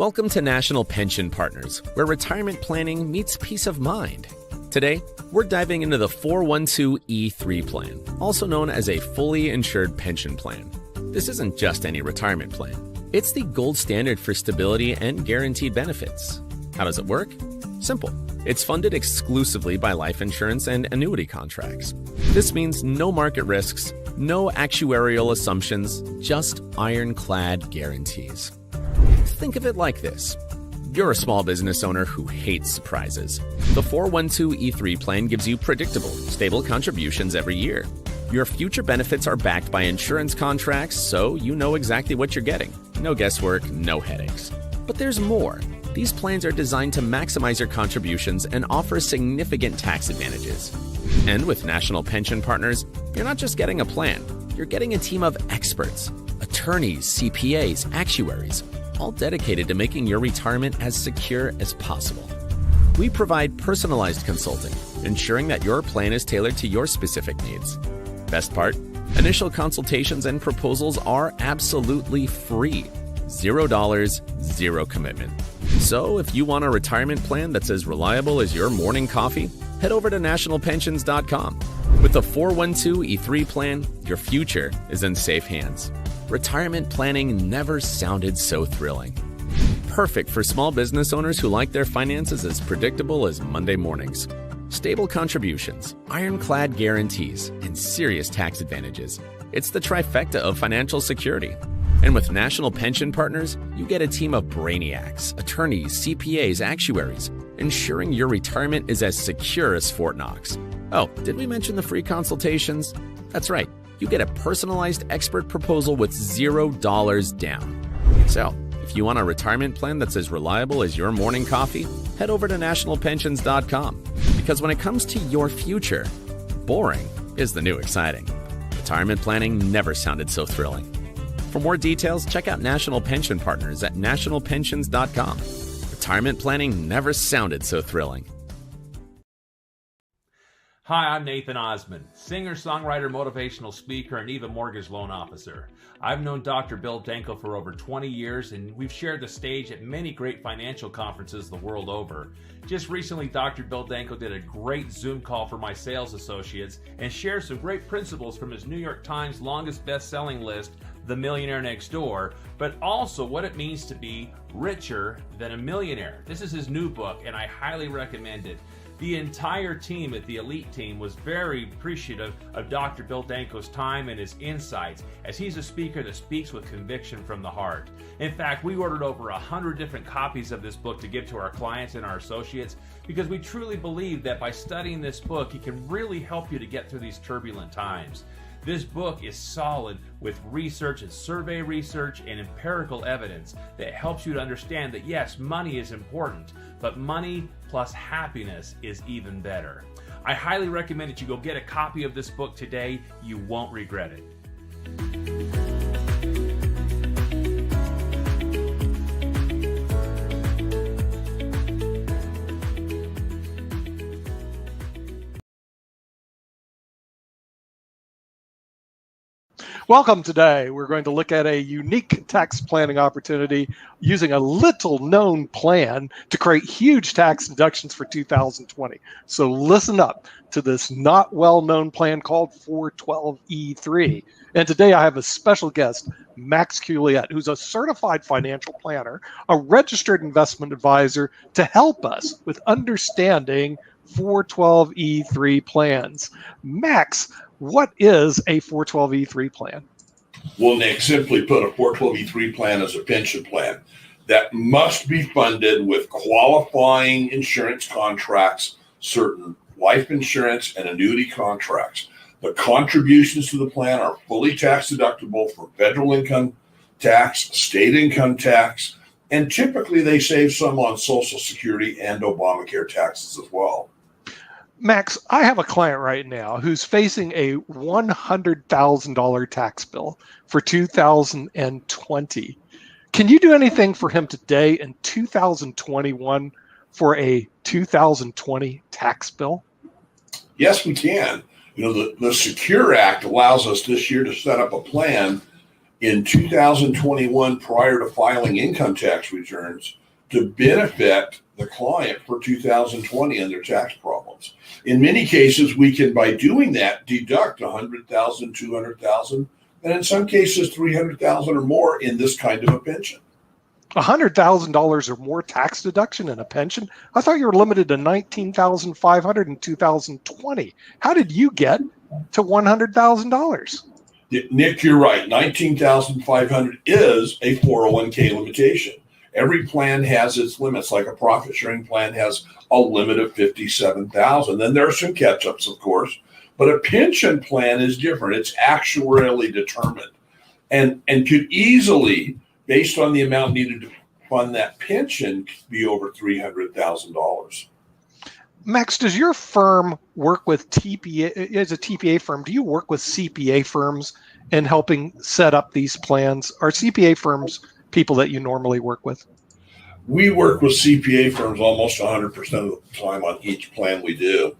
Welcome to National Pension Partners, where retirement planning meets peace of mind. Today, we're diving into the 412(e)(3 plan, also known as a fully insured pension plan. This isn't just any retirement plan. It's the gold standard for stability and guaranteed benefits. How does it work? Simple. It's funded exclusively by life insurance and annuity contracts. This means no market risks, no actuarial assumptions, just ironclad guarantees. Think of it like this. You're a small business owner who hates surprises. The 412(e)(3 plan gives you predictable, stable contributions every year. Your future benefits are backed by insurance contracts, so you know exactly what you're getting. No guesswork, no headaches. But there's more. These plans are designed to maximize your contributions and offer significant tax advantages. And with National Pension Partners, you're not just getting a plan, you're getting a team of experts, attorneys, CPAs, actuaries, all dedicated to making your retirement as secure as possible. We provide personalized consulting, ensuring that your plan is tailored to your specific needs. Best part, initial consultations and proposals are absolutely free. $0, zero commitment. So if you want a retirement plan that's as reliable as your morning coffee, head over to nationalpensions.com. With the 412(e)(3 plan, your future is in safe hands. Retirement planning never sounded so thrilling. Perfect for small business owners who like their finances as predictable as Monday mornings. Stable contributions, ironclad guarantees, and serious tax advantages. It's the trifecta of financial security. And with National Pension Partners, you get a team of brainiacs, attorneys, CPAs, actuaries, ensuring your retirement is as secure as Fort Knox. Oh, did we mention the free consultations? That's right. You get a personalized expert proposal with $0 down. So, if you want a retirement plan that's as reliable as your morning coffee, head over to nationalpensions.com. Because when it comes to your future, boring is the new exciting. Retirement planning never sounded so thrilling. For more details, check out National Pension Partners at nationalpensions.com. Retirement planning never sounded so thrilling. Hi, I'm Nathan Osmond, singer, songwriter, motivational speaker, and even mortgage loan officer. I've known Dr. Bill Danko for over 20 years, and we've shared the stage at many great financial conferences the world over. Just recently, Dr. Bill Danko did a great Zoom call for my sales associates and shared some great principles from his New York Times longest best-selling list, The Millionaire Next Door, but also what it means to be richer than a millionaire. This is his new book, and I highly recommend it. The entire team at the Elite Team was very appreciative of Dr. Bill Danko's time and his insights, as he's a speaker that speaks with conviction from the heart. In fact, we ordered over 100 different copies of this book to give to our clients and our associates because we truly believe that by studying this book, it can really help you to get through these turbulent times. This book is solid with research and survey research and empirical evidence that helps you to understand that yes, money is important, but money plus happiness is even better. I highly recommend that you go get a copy of this book today. You won't regret it. Welcome. Today, we're going to look at a unique tax planning opportunity using a little known plan to create huge tax deductions for 2020. So listen up to this not well-known plan called 412(e)(3. And today I have a special guest, Max Culiet, who's a certified financial planner, a registered investment advisor, to help us with understanding 412(e)(3 plans. Max, what is a 412(e)(3 plan? Well, Nick, simply put, a 412(e)(3 plan is a pension plan that must be funded with qualifying insurance contracts, certain life insurance and annuity contracts. The contributions to the plan are fully tax deductible for federal income tax, state income tax, and typically they save some on Social Security and Obamacare taxes as well. Max, I have a client right now who's facing a $100,000 tax bill for 2020. Can you do anything for him today in 2021 for a 2020 tax bill? Yes, we can. You know, the Secure Act allows us this year to set up a plan in 2021 prior to filing income tax returns to benefit the client for 2020 and their tax problems. In many cases, we can, by doing that, deduct $100,000, $200,000, and in some cases, $300,000 or more in this kind of a pension. $100,000 or more tax deduction in a pension? I thought you were limited to $19,500 in 2020. How did you get to $100,000? Nick, you're right. $19,500 is a 401k limitation. Every plan has its limits, like a profit sharing plan has a limit of $57,000. Then there are some catch-ups, of course, but a pension plan is different. It's actuarially determined and could easily, based on the amount needed to fund that pension, be over $300,000. Max, does your firm work with TPA? As a TPA firm, do you work with CPA firms in helping set up these plans? Are CPA firms people that you normally work with? We work with CPA firms almost 100% of the time on each plan we do.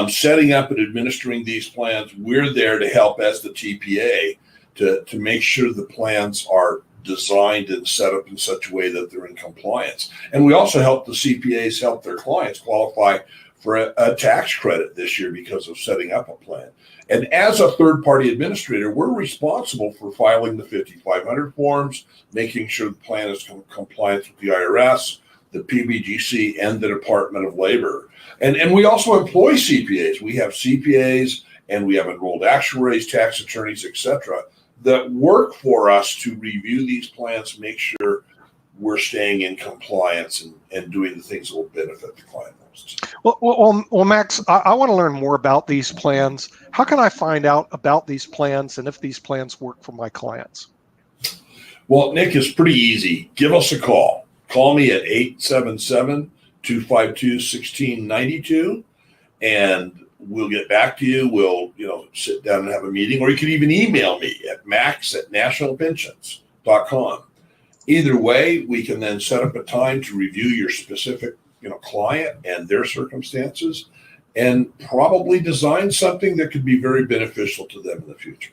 Setting up and administering these plans, we're there to help as the TPA to make sure the plans are designed and set up in such a way that they're in compliance. And we also help the CPAs help their clients qualify for a tax credit this year because of setting up a plan. And as a third-party administrator, we're responsible for filing the 5500 forms, making sure the plan is in compliance with the IRS, the PBGC, and the Department of Labor. And we also employ CPAs. We have CPAs and we have enrolled actuaries, tax attorneys, etc., that work for us to review these plans, make sure we're staying in compliance and doing the things that will benefit the client most. Well, Max, I want to learn more about these plans. How can I find out about these plans and if these plans work for my clients? Well, Nick, it's pretty easy. Give us a call. Call me at 877-252-1692, and we'll get back to you. We'll, sit down and have a meeting, or you can even email me at max@nationalpensions.com. Either way, we can then set up a time to review your specific, client and their circumstances, and probably design something that could be very beneficial to them in the future.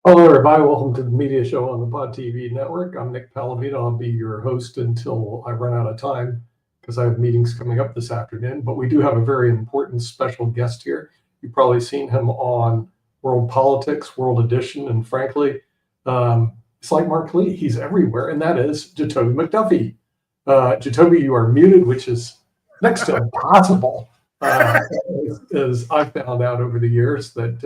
Hello, everybody. Welcome to the media show on the Pod TV network. I'm Nick Palomino. I'll be your host until I run out of time because I have meetings coming up this afternoon. But we do have a very important special guest here. You've probably seen him on World Politics, World Edition, and frankly, it's like Mark Lee. He's everywhere, and that is Jacoby McDuffie. Jacoby, you are muted, which is next to impossible, as I've found out over the years that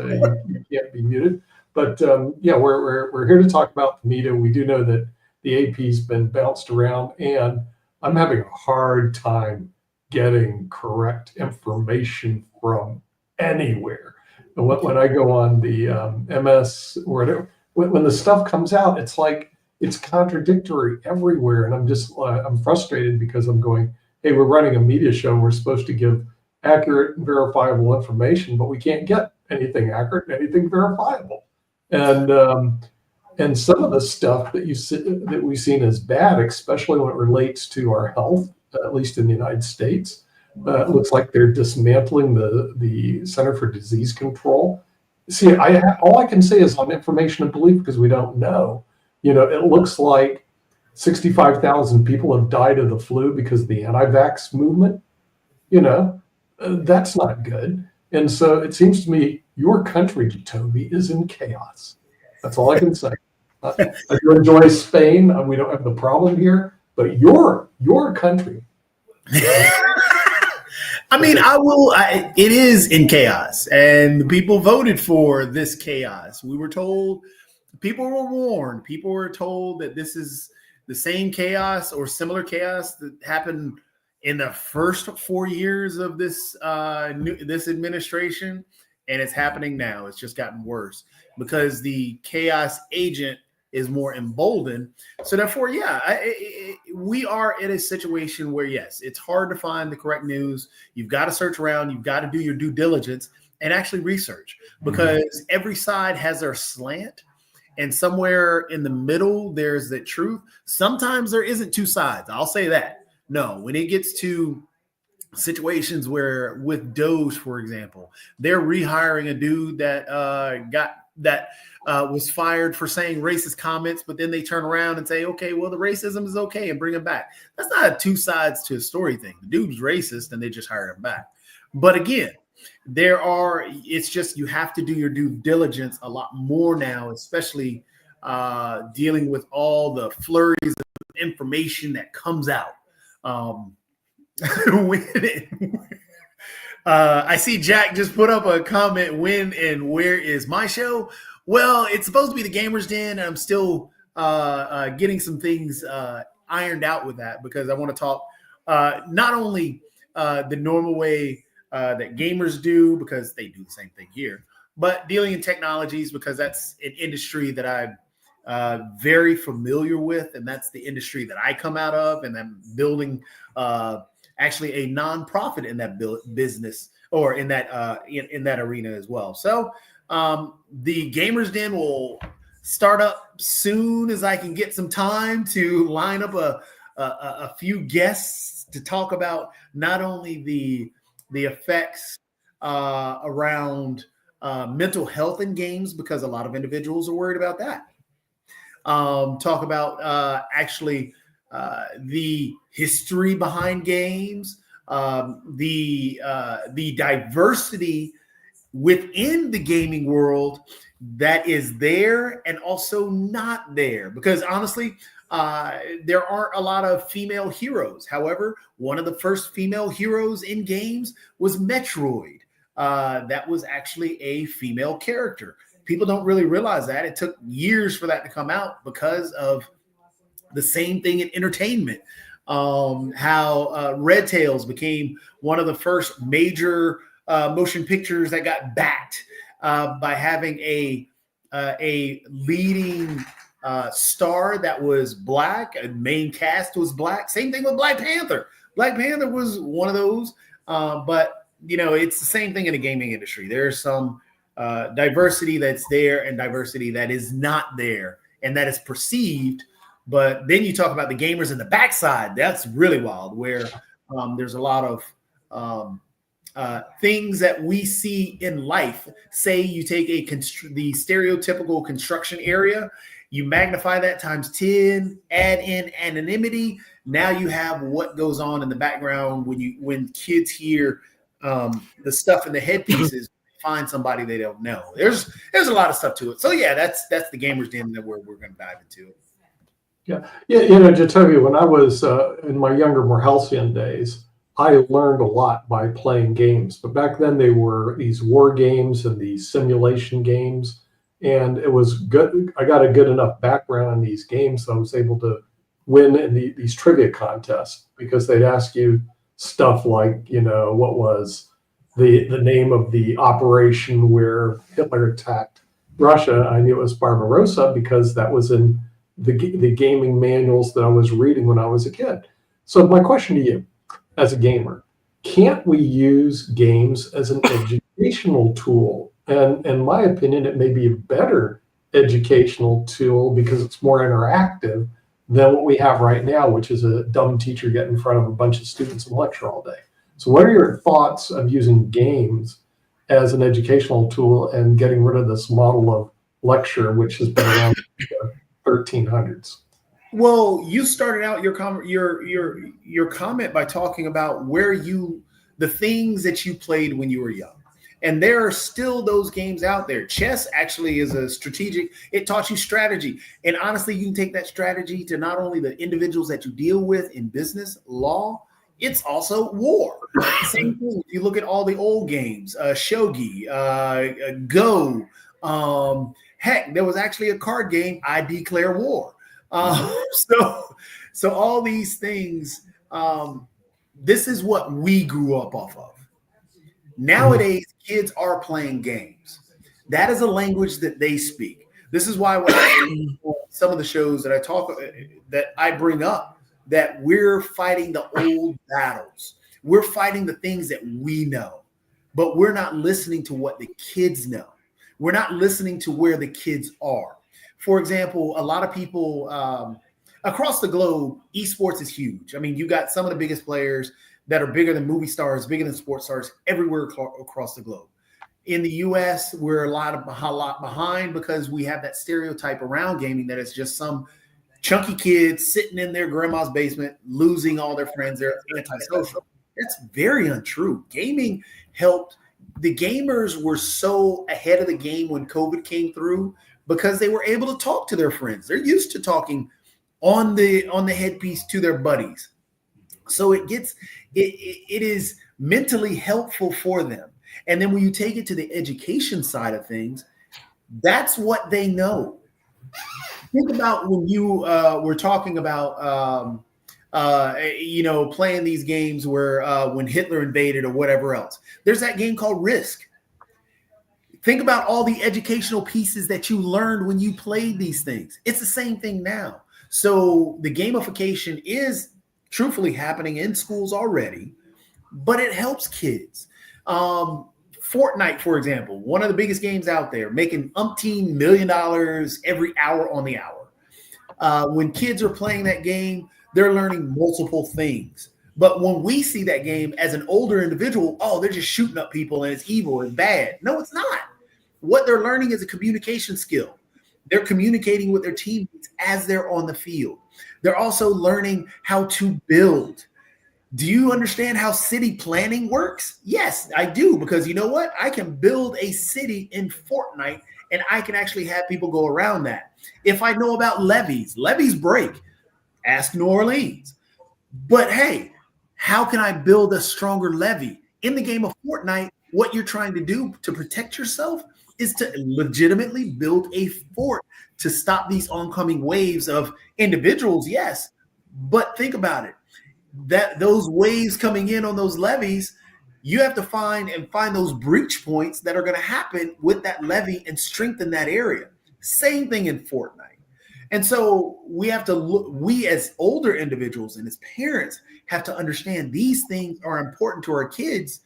you can't be muted. But we're here to talk about the media. We do know that the AP's been bounced around, and I'm having a hard time getting correct information from anywhere. And when I go on the MS or whatever, when the stuff comes out, it's like it's contradictory everywhere, and I'm frustrated because I'm going, hey, we're running a media show. We're supposed to give accurate and verifiable information, but we can't get anything accurate and anything verifiable. And some of the stuff that we've seen as bad, especially when it relates to our health, at least in the United States, it looks like they're dismantling the Center for Disease Control. See, all I can say is on information and belief because we don't know. It looks like 65,000 people have died of the flu because of the anti-vax movement. That's not good. And so it seems to me your country, Jacoby, is in chaos. That's all I can say. I do enjoy Spain. We don't have the problem here, but your country. I mean, it is in chaos, and the people voted for this chaos. We were told, people were warned, people were told that this is the same chaos or similar chaos that happened in the first 4 years of this administration. and it's happening now. It's just gotten worse because the chaos agent is more emboldened. So therefore, we are in a situation where, yes, it's hard to find the correct news. You've got to search around. You've got to do your due diligence and actually research, because every side has their slant, and somewhere in the middle, there's the truth. Sometimes there isn't two sides. I'll say that. No, when it gets to situations where, with Doge, for example, they're rehiring a dude that was fired for saying racist comments, but then they turn around and say, okay, well, the racism is okay, and bring him back. That's not a two sides to a story thing. The dude's racist and they just hired him back. But again, it's just, you have to do your due diligence a lot more now, especially dealing with all the flurries of information that comes out. I see Jack just put up a comment, when and where is my show? Well, it's supposed to be the Gamers Den, and I'm still getting some things ironed out with that, because I want to talk not only the normal way that gamers do, because they do the same thing here, but dealing in technologies, because that's an industry that I'm very familiar with, and that's the industry that I come out of, and I'm building actually a nonprofit in that business, or in that in that arena as well. So the Gamers Den will start up soon as I can get some time to line up a few guests to talk about not only the effects around mental health in games, because a lot of individuals are worried about that. Talk about actually the history behind games, the diversity within the gaming world that is there and also not there. Because honestly, there aren't a lot of female heroes. However, one of the first female heroes in games was Metroid. That was actually a female character. People don't really realize that. It took years for that to come out, because of the same thing in entertainment. How Red Tails became one of the first major motion pictures that got backed by having a leading star that was black, a main cast was black. Same thing with Black Panther. Black Panther was one of those, but it's the same thing in the gaming industry. There's some diversity that's there and diversity that is not there, and that is perceived. But then you talk about the gamers in the backside. That's really wild, where there's a lot of things that we see in life. Say you take the stereotypical construction area, you magnify that times 10, add in anonymity. Now you have what goes on in the background when kids hear the stuff in the headpieces, find somebody they don't know. There's a lot of stuff to it. So yeah, that's the Gamers Den that we're going to dive into. Yeah. Jacoby, when I was in my younger, more halcyon days, I learned a lot by playing games. But back then, they were these war games and these simulation games, and it was good. I got a good enough background in these games, so I was able to win in these trivia contests, because they'd ask you stuff like, what was the name of the operation where Hitler attacked Russia. I knew it was Barbarossa because that was in the gaming manuals that I was reading when I was a kid. So my question to you, as a gamer, can't we use games as an educational tool? And in my opinion, it may be a better educational tool because it's more interactive than what we have right now, which is a dumb teacher getting in front of a bunch of students and lecture all day. So what are your thoughts of using games as an educational tool and getting rid of this model of lecture, which has been around the 1300s? Well, you started out your comment by talking about the things that you played when you were young. And there are still those games out there. Chess actually is a strategic, it taught you strategy. And honestly, you can take that strategy to not only the individuals that you deal with in business, law, it's also war. Same thing. If you look at all the old games, Shogi, Go, heck, there was actually a card game, I Declare War. So all these things, this is what we grew up off of. Nowadays, kids are playing games. That is a language that they speak. This is why when some of the shows that I bring up, that we're fighting the old battles. We're fighting the things that we know, but we're not listening to what the kids know. We're not listening to where the kids are. For example, a lot of people across the globe, esports is huge. I mean, you got some of the biggest players that are bigger than movie stars, bigger than sports stars everywhere across the globe. In the US, we're a lot behind because we have that stereotype around gaming that it's just some chunky kids sitting in their grandma's basement, losing all their friends. They're antisocial. That's very untrue. Gaming helped. The gamers were so ahead of the game when COVID came through because they were able to talk to their friends. They're used to talking on the headpiece to their buddies. So it is mentally helpful for them. And then when you take it to the education side of things, that's what they know. Think about when you were talking about, playing these games where when Hitler invaded or whatever else. There's that game called Risk. Think about all the educational pieces that you learned when you played these things. It's the same thing now. So the gamification is truthfully happening in schools already, but it helps kids. Fortnite, for example, one of the biggest games out there, making umpteen $1 million every hour on the hour. When kids are playing that game, they're learning multiple things. But when we see that game as an older individual, oh, they're just shooting up people and it's evil and bad. No, it's not. What they're learning is a communication skill. They're communicating with their teammates as they're on the field. They're also learning how to build. Do you understand how city planning works? Yes, I do, because you know what? I can build a city in Fortnite and I can actually have people go around that. If I know about levees break. Ask New Orleans. But hey, how can I build a stronger levee? In the game of Fortnite, what you're trying to do to protect yourself is to legitimately build a fort to stop these oncoming waves of individuals, yes. But think about it. That those waves coming in on those levees, you have to find those breach points that are going to happen with that levee and strengthen that area. Same thing in Fortnite. And so we have to look, we as older individuals and as parents have to understand these things are important to our kids,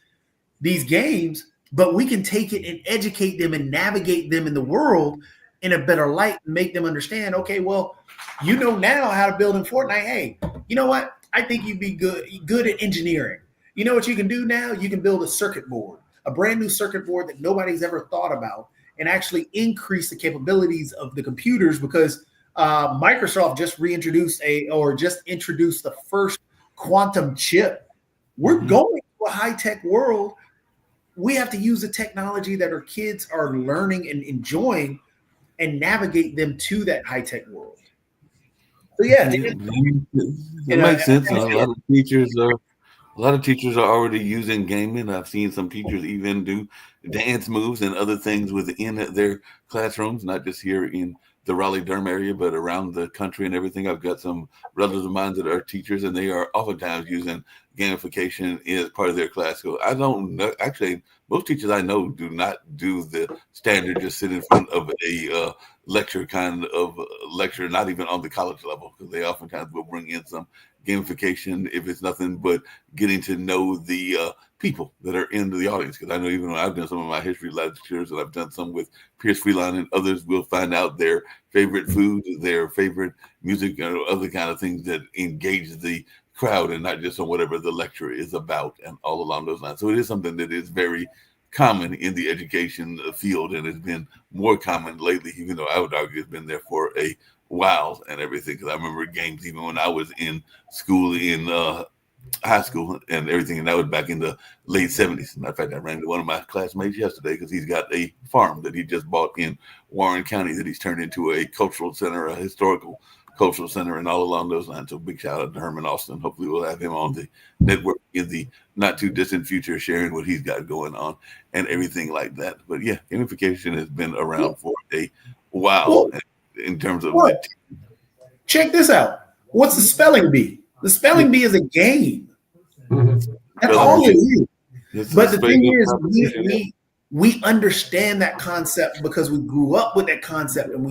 these games, but we can take it and educate them and navigate them in the world in a better light and make them understand, okay, well, you know now how to build in Fortnite. Hey, you know what? I think you'd be good at engineering. You know what you can do now? You can build a circuit board, a brand new circuit board that nobody's ever thought about, and actually increase the capabilities of the computers, because Microsoft just introduced the first quantum chip. We're going to a high-tech world. We have to use the technology that our kids are learning and enjoying and navigate them to that high-tech world. So yeah, it makes sense. A lot of teachers are already using gaming. I've seen some teachers even do dance moves and other things within their classrooms, not just here in the Raleigh-Durham area, but around the country and everything. I've got some relatives of mine that are teachers, and they are oftentimes using gamification as part of their class. So I don't know. Actually, most teachers I know do not do the standard just sit in front of a lecture kind of lecture, not even on the college level, because they oftentimes will bring in some gamification if it's nothing but getting to know the people that are in the audience. Because I know even when I've done some of my history lectures, and I've done some with Pierce Freeline and others, will find out their favorite food, their favorite music, or other kind of things that engage the crowd and not just on whatever the lecture is about, and all along those lines. So it is something that is very common in the education field, and it's been more common lately, even though I would argue it's been there for a while and everything. Because I remember games even when I was in school, in high school and everything, and that was back in the late 70s. Matter of fact, I ran into one of my classmates yesterday because he's got a farm that he just bought in Warren County that he's turned into a cultural center, a historical cultural center, and all along those lines. So big shout out to Herman Austin. Hopefully we'll have him on the network in the not too distant future, sharing what he's got going on and everything like that. But yeah, gamification has been around for a while in terms of check this out. What's the spelling bee? The spelling bee is a game. That's all it is. But the thing is, we understand that concept because we grew up with that concept, and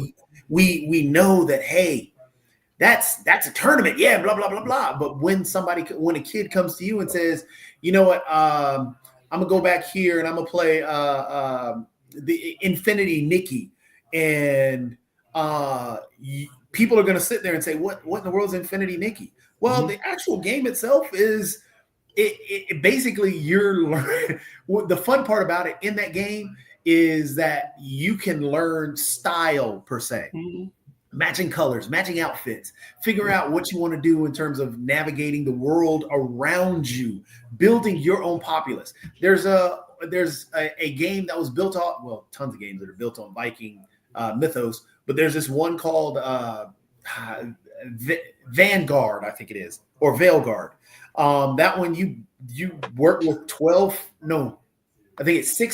we know that, hey, that's a tournament, yeah, blah blah blah blah. But when a kid comes to you and says, you know what, I'm gonna go back here and I'm gonna play the Infinity Nikki, and people are gonna sit there and say, what in the world is Infinity Nikki? Well, the actual game itself is. It basically you're learning. The fun part about it in that game is that you can learn style per se, matching colors, matching outfits, figure out what you want to do in terms of navigating the world around you, building your own populace. There's a game that was built on, well, tons of games that are built on Viking mythos, but there's this one called Vanguard, I think it is, or Veilguard. That one you work with 6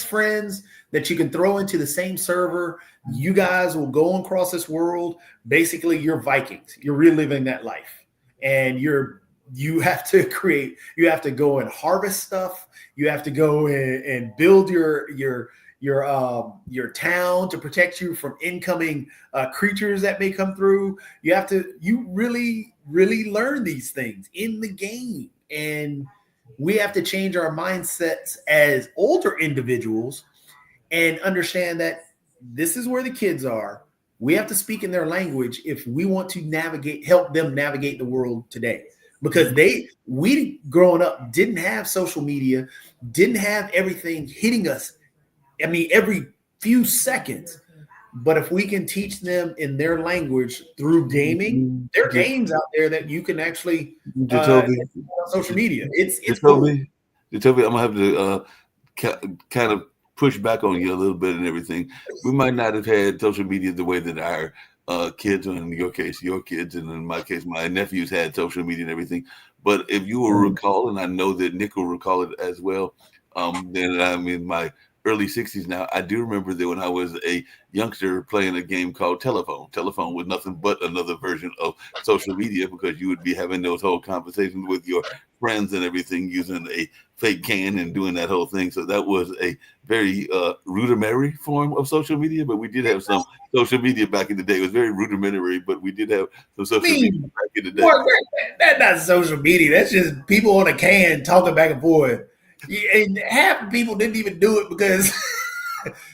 friends that you can throw into the same server. You guys will go across this world. Basically, you're Vikings. You're reliving that life, and you have to go and harvest stuff. You have to go and build your town to protect you from incoming creatures that may come through. You really learn these things in the game. And we have to change our mindsets as older individuals and understand that this is where the kids are. We have to speak in their language if we want to help them navigate the world today. Because we growing up didn't have social media, didn't have everything hitting us. I mean, every few seconds. But if we can teach them in their language through gaming, there are games out there that you can actually on social media. It's cool. I'm gonna have to kind of push back on you a little bit and everything. We might not have had social media the way that our kids, or in your case, your kids, and in my case, my nephews had social media and everything. But if you will recall, and I know that Nick will recall it as well, then I'm in my early 60s now. I do remember that when I was a youngster playing a game called Telephone. Telephone was nothing but another version of social media, because you would be having those whole conversations with your friends and everything using a fake can and doing that whole thing. So that was a very rudimentary form of social media, but we did have some social media back in the day. It was very rudimentary, but we did have some social media back in the day. That's not social media. That's just people on a can talking back and forth. And half the people didn't even do it because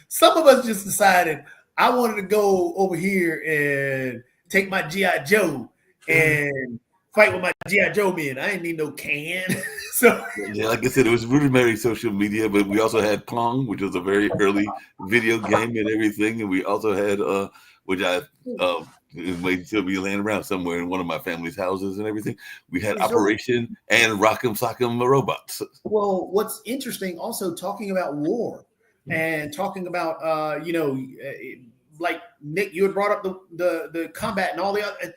some of us just decided I wanted to go over here and take my G.I. Joe and fight with my G.I. Joe men. I didn't need no can. So yeah, like I said, it was rudimentary social media, but we also had Pong, which was a very early video game and everything. And we also had which I it may still be laying around somewhere in one of my family's houses and everything. We had Operation and Rock'em Sock'em Robots. Well, what's interesting also talking about war and talking about, like Nick, you had brought up the combat and all the other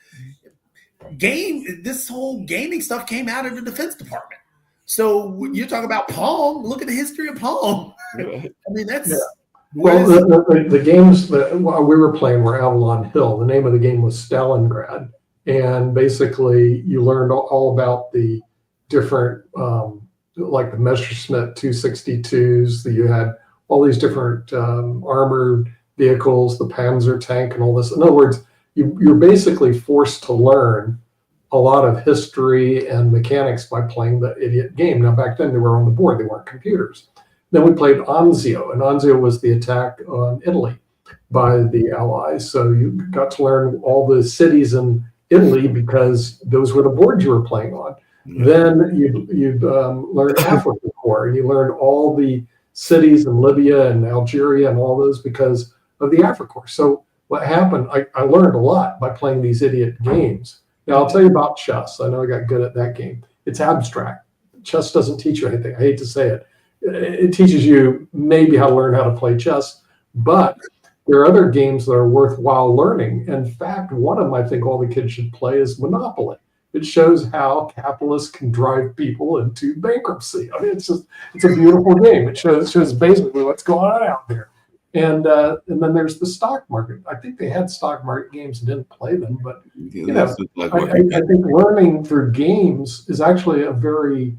this whole gaming stuff came out of the Defense Department. So you talk about Pong, look at the history of Pong. I mean, that's... Yeah. Well, the games that we were playing were Avalon Hill. The name of the game was Stalingrad. And basically, you learned all about the different, like the Messerschmitt 262s, that you had all these different armored vehicles, the Panzer tank and all this. In other words, you're basically forced to learn a lot of history and mechanics by playing the idiot game. Now, back then, they were on the board. They weren't computers. Then we played Anzio, and Anzio was the attack on Italy by the Allies. So you got to learn all the cities in Italy because those were the boards you were playing on. Mm-hmm. Then you'd learn Africa Corps, and you learned all the cities in Libya and Algeria and all those because of the Africa Corps. So what happened, I learned a lot by playing these idiot games. Now, I'll tell you about chess. I know I got good at that game. It's abstract. Chess doesn't teach you anything. I hate to say it. It teaches you maybe how to learn how to play chess, but there are other games that are worthwhile learning. In fact, one of them I think all the kids should play is Monopoly. It shows how capitalists can drive people into bankruptcy. I mean, it's a beautiful game. It shows basically what's going on out there. And then there's the stock market. I think they had stock market games and didn't play them, but I think learning through games is actually a very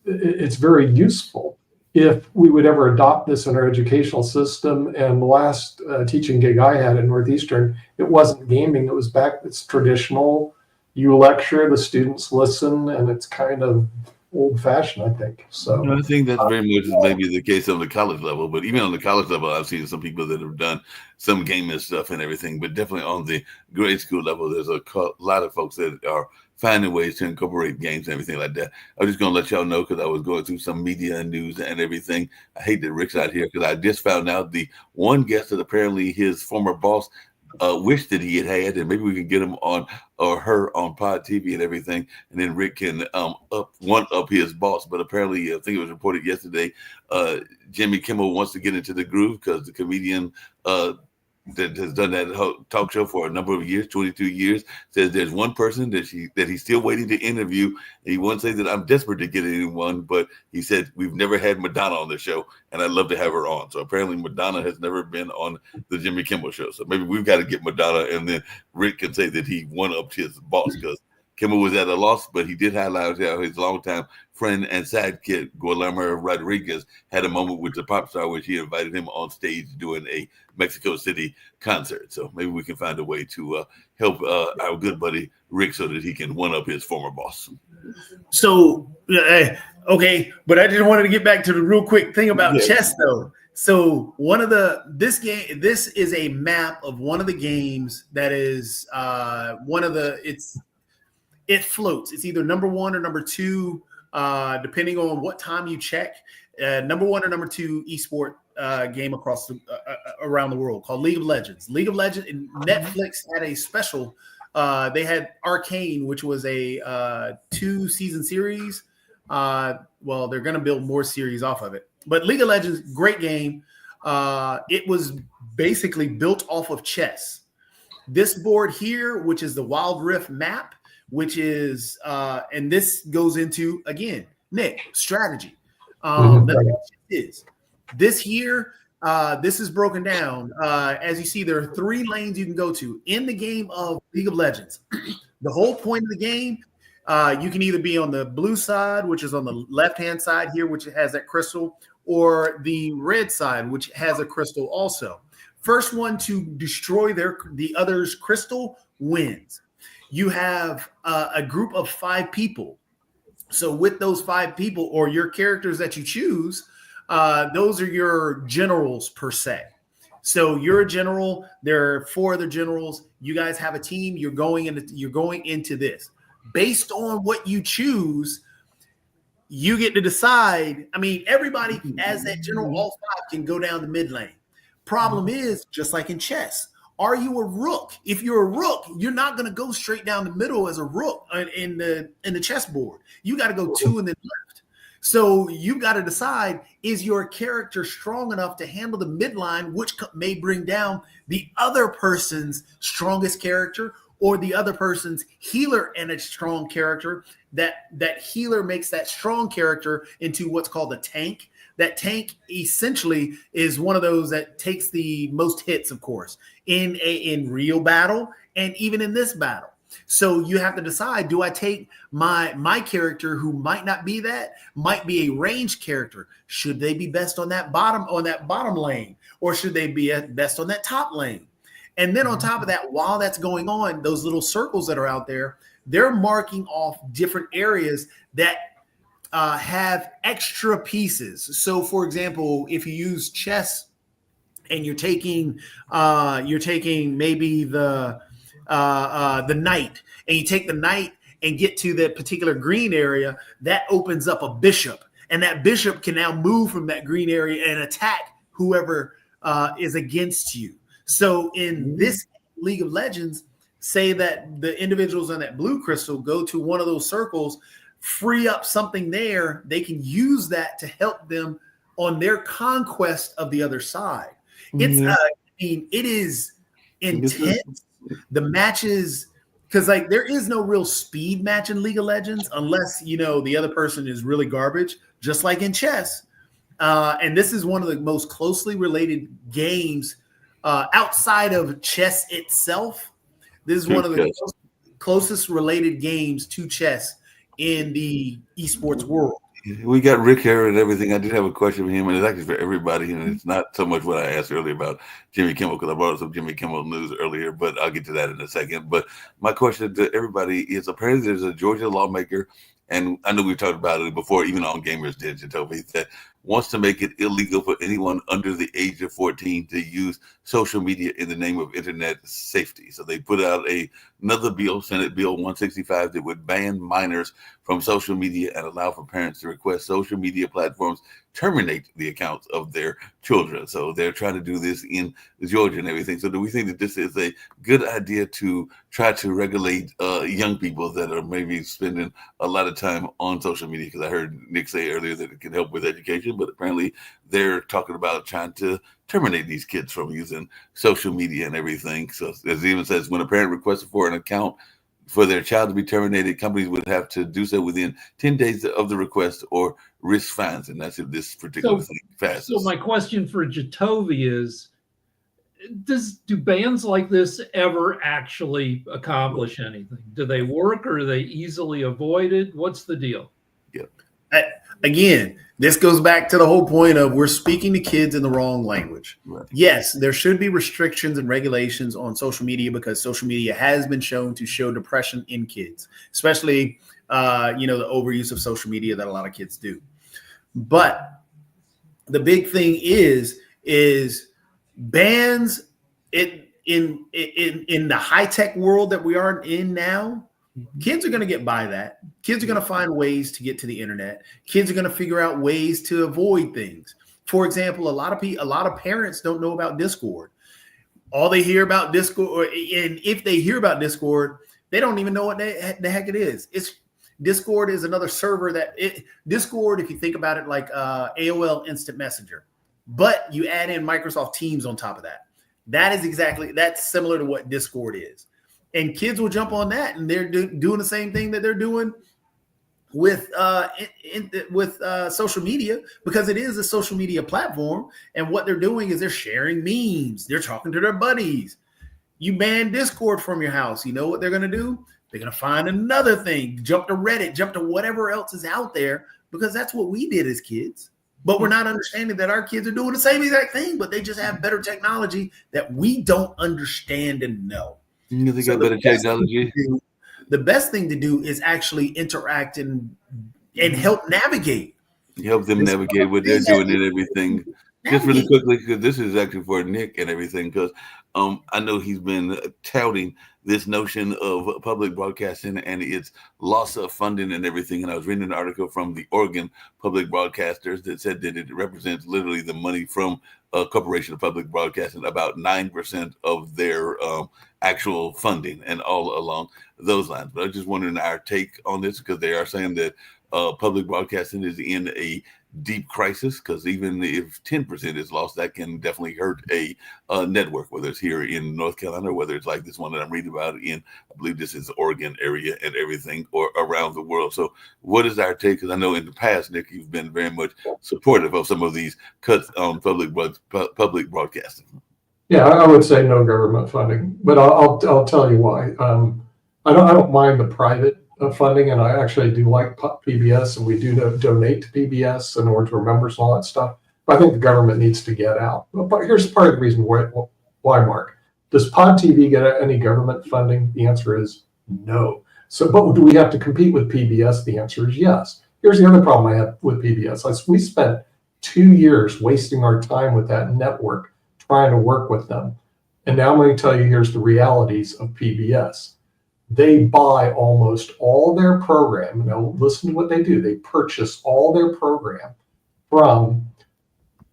it's very useful if we would ever adopt this in our educational system. And the last teaching gig I had at Northeastern, it wasn't gaming. It's traditional. You lecture, the students listen, and it's kind of old-fashioned, I think. So I think that's very much maybe the case on the college level. But even on the college level, I've seen some people that have done some gaming stuff and everything. But definitely on the grade school level, there's a lot of folks that are finding ways to incorporate games and everything like that. I'm just going to let y'all know, because I was going through some media and news and everything. I hate that Rick's out here, because I just found out the one guest that apparently his former boss wished that he had, and maybe we can get him on or her on Pod TV and everything, and then Rick can up his boss. But apparently, I think it was reported yesterday, Jimmy Kimmel wants to get into the groove, because the comedian that has done that talk show for a number of years, 22 years, says there's one person that he's still waiting to interview. And he won't say that I'm desperate to get anyone, but he said we've never had Madonna on the show, and I'd love to have her on. So apparently Madonna has never been on the Jimmy Kimmel show. So maybe we've got to get Madonna, and then Rick can say that he one-upped his boss, because Kimmel was at a loss, but he did highlight how his longtime friend and sidekick, Guillermo Rodriguez, had a moment with the pop star, which he invited him on stage doing a Mexico City concert. So maybe we can find a way to help our good buddy Rick, so that he can one-up his former boss. So, okay, but I just wanted to get back to the real quick thing about chess, though. So this is a map of one of the games that is it floats. It's either number 1 or number 2, depending on what time you check. Number 1 or number 2 esport game across around the world, called League of Legends. League of Legends, and Netflix had a special. They had Arcane, which was a 2-season series. Well, they're going to build more series off of it. But League of Legends, great game. It was basically built off of chess. This board here, which is the Wild Rift map, which is, and this goes into, again, Nick, strategy. This here, this is broken down. As you see, there are 3 lanes you can go to in the game of League of Legends. The whole point of the game, you can either be on the blue side, which is on the left-hand side here, which has that crystal, or the red side, which has a crystal also. First one to destroy the other's crystal wins. You have a group of 5 people. So with those 5 people, or your characters that you choose, those are your generals per se. So you're a general. There are 4 other generals. You guys have a team. You're going into this. Based on what you choose, you get to decide. I mean, everybody as that general, all 5 can go down the mid lane. Problem is, just like in chess, are you a rook? If you're a rook, you're not going to go straight down the middle as a rook in the chessboard. You got to go 2 and then left. So you got to decide, is your character strong enough to handle the midline, which may bring down the other person's strongest character, or the other person's healer and a strong character. That healer makes that strong character into what's called a tank. That tank essentially is one of those that takes the most hits, of course, in real battle and even in this battle. So you have to decide, do I take my character, who might not be that, might be a ranged character? Should they be best on that bottom lane, or should they be best on that top lane? And then on top of that, while that's going on, those little circles that are out there, they're marking off different areas that have extra pieces. So, for example, if you use chess and you're taking maybe the knight, and you take the knight and get to that particular green area, that opens up a bishop, and that bishop can now move from that green area and attack whoever is against you. So in this League of Legends, say that the individuals on that blue crystal go to one of those circles, free up something there, they can use that to help them on their conquest of the other side. It's it is intense. The matches, because like there is no real speed match in League of Legends unless the other person is really garbage, just like in chess. And this is one of the most closely related games outside of chess itself. This is one of the closest related games to chess in the esports world. We got Rick here and everything. I did have a question for him, and it's actually for everybody. And it's not so much what I asked earlier about Jimmy Kimmel, because I brought up some Jimmy Kimmel news earlier, but I'll get to that in a second. But my question to everybody is, apparently there's a Georgia lawmaker, and I know we talked about it before, even on Gamers Den, Jacoby, that wants to make it illegal for anyone under the age of 14 to use social media in the name of internet safety. So they put out another bill, Senate Bill 165, that would ban minors from social media and allow for parents to request social media platforms terminate the accounts of their children. So they're trying to do this in Georgia and everything. So do we think that this is a good idea to try to regulate young people that are maybe spending a lot of time on social media? Because I heard Nick say earlier that it can help with education, but apparently they're talking about trying to terminate these kids from using social media and everything. So as it even says, when a parent requests for an account for their child to be terminated, companies would have to do so within 10 days of the request or risk fines. And that's if this particular thing passes. So my question for Jacoby is, do bans like this ever actually accomplish anything? Do they work, or are they easily avoided? What's the deal? Again, this goes back to the whole point of we're speaking to kids in the wrong language. Right. Yes, there should be restrictions and regulations on social media, because social media has been shown to show depression in kids, especially the overuse of social media that a lot of kids do. But the big thing is bans in the high-tech world that we are in now. Kids are going to get by that. Kids are going to find ways to get to the internet. Kids are going to figure out ways to avoid things. For example, a lot of parents don't know about Discord. All they hear about Discord, and if they hear about Discord, they don't even know what the heck it is. Discord is another server Discord, if you think about it, like AOL Instant Messenger, but you add in Microsoft Teams on top of that. That's similar to what Discord is. And kids will jump on that, and they're doing the same thing that they're doing with social media, because it is a social media platform. And what they're doing is they're sharing memes. They're talking to their buddies. You ban Discord from your house. You know what they're going to do? They're going to find another thing, jump to Reddit, jump to whatever else is out there, because that's what we did as kids. But we're not understanding that our kids are doing the same exact thing, but they just have better technology that we don't understand and know. You think got better technology? The best thing to do is actually interact and help navigate. Help them navigate what they're doing and everything. Just really quickly, because this is actually for Nick and everything, because I know he's been touting this notion of public broadcasting and its loss of funding and everything. And I was reading an article from the Oregon Public Broadcasters that said that it represents literally the money from a corporation of public broadcasting, about 9% of their actual funding, and all along those lines. But I was just wondering our take on this, because they are saying that public broadcasting is in a deep crisis, because even if 10% is lost, that can definitely hurt a network, whether it's here in North Carolina, or whether it's like this one that I'm reading about in, I believe this is the Oregon area and everything, or around the world. So what is our take? Because I know in the past, Nick, you've been very much supportive of some of these cuts on public broadcasting. Yeah, I would say no government funding, but I'll tell you why. I don't mind the private funding, and I actually do like PBS, and we do donate to PBS in order to members and all that stuff. But I think the government needs to get out. But here's part of the reason why, Mark. Does Pod TV get any government funding? The answer is no. So, but do we have to compete with PBS? The answer is yes. Here's the other problem I have with PBS. We spent 2 years wasting our time with that network trying to work with them. And now I'm going to tell you, here's the realities of PBS. They buy almost all their program. Now, listen to what they do. They purchase all their program from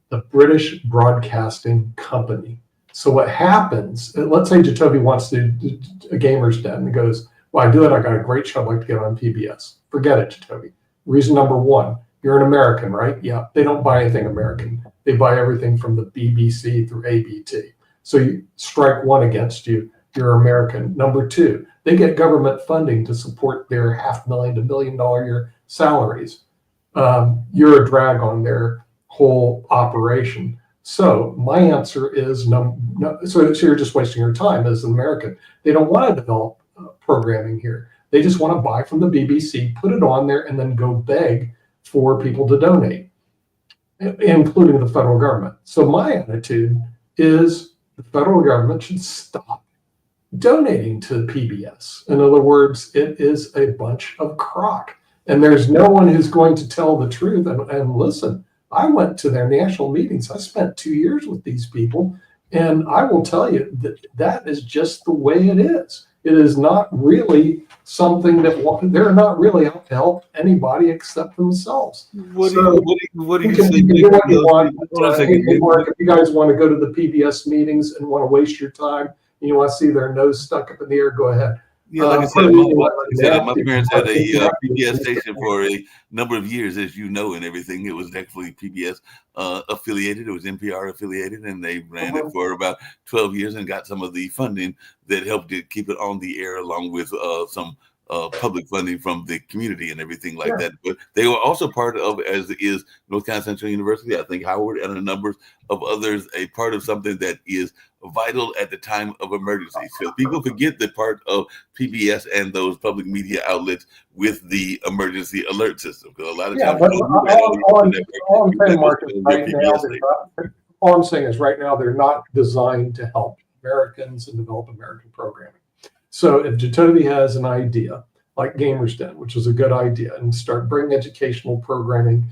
the British Broadcasting Company. So what happens, let's say Jacoby wants to do a Gamer's Den and goes, well, I got a great show I'd like to get on PBS. Forget it, Jacoby. Reason number one, you're an American, right? Yeah, they don't buy anything American. They buy everything from the BBC through ABT. So you strike one against you, you're American. Number two, they get government funding to support their $500,000 to $1 million a year salaries. You're a drag on their whole operation. So my answer is no. So you're just wasting your time as an American. They don't want to develop programming here. They just want to buy from the BBC, put it on there, and then go beg for people to donate, including the federal government. So my attitude is the federal government should stop donating to PBS. In other words, it is a bunch of crock. And there's no one who's going to tell the truth. And listen, I went to their national meetings. I spent 2 years with these people. And I will tell you that that is just the way it is. It is not really something that they're not really out to help anybody except themselves. What do you can think? do what you want. If you guys want to go to the PBS meetings and want to waste your time, and you want to see their nose stuck up in the air, go ahead. Yeah, like I said, my parents had a PBS station for a number of years, as you know, and everything. It was actually PBS affiliated. It was NPR affiliated, and they ran it for about 12 years and got some of the funding that helped it keep it on the air, along with some public funding from the community and everything like that. But they were also part of, as is North Carolina Central University, I think Howard and a number of others, a part of something that is vital at the time of emergency. So people forget the part of PBS and those public media outlets with the emergency alert system. Because a lot of times, all I'm saying is right now they're not designed to help Americans and develop American programming. So if Jatovy has an idea like Gamers Den, which is a good idea, and start bringing educational programming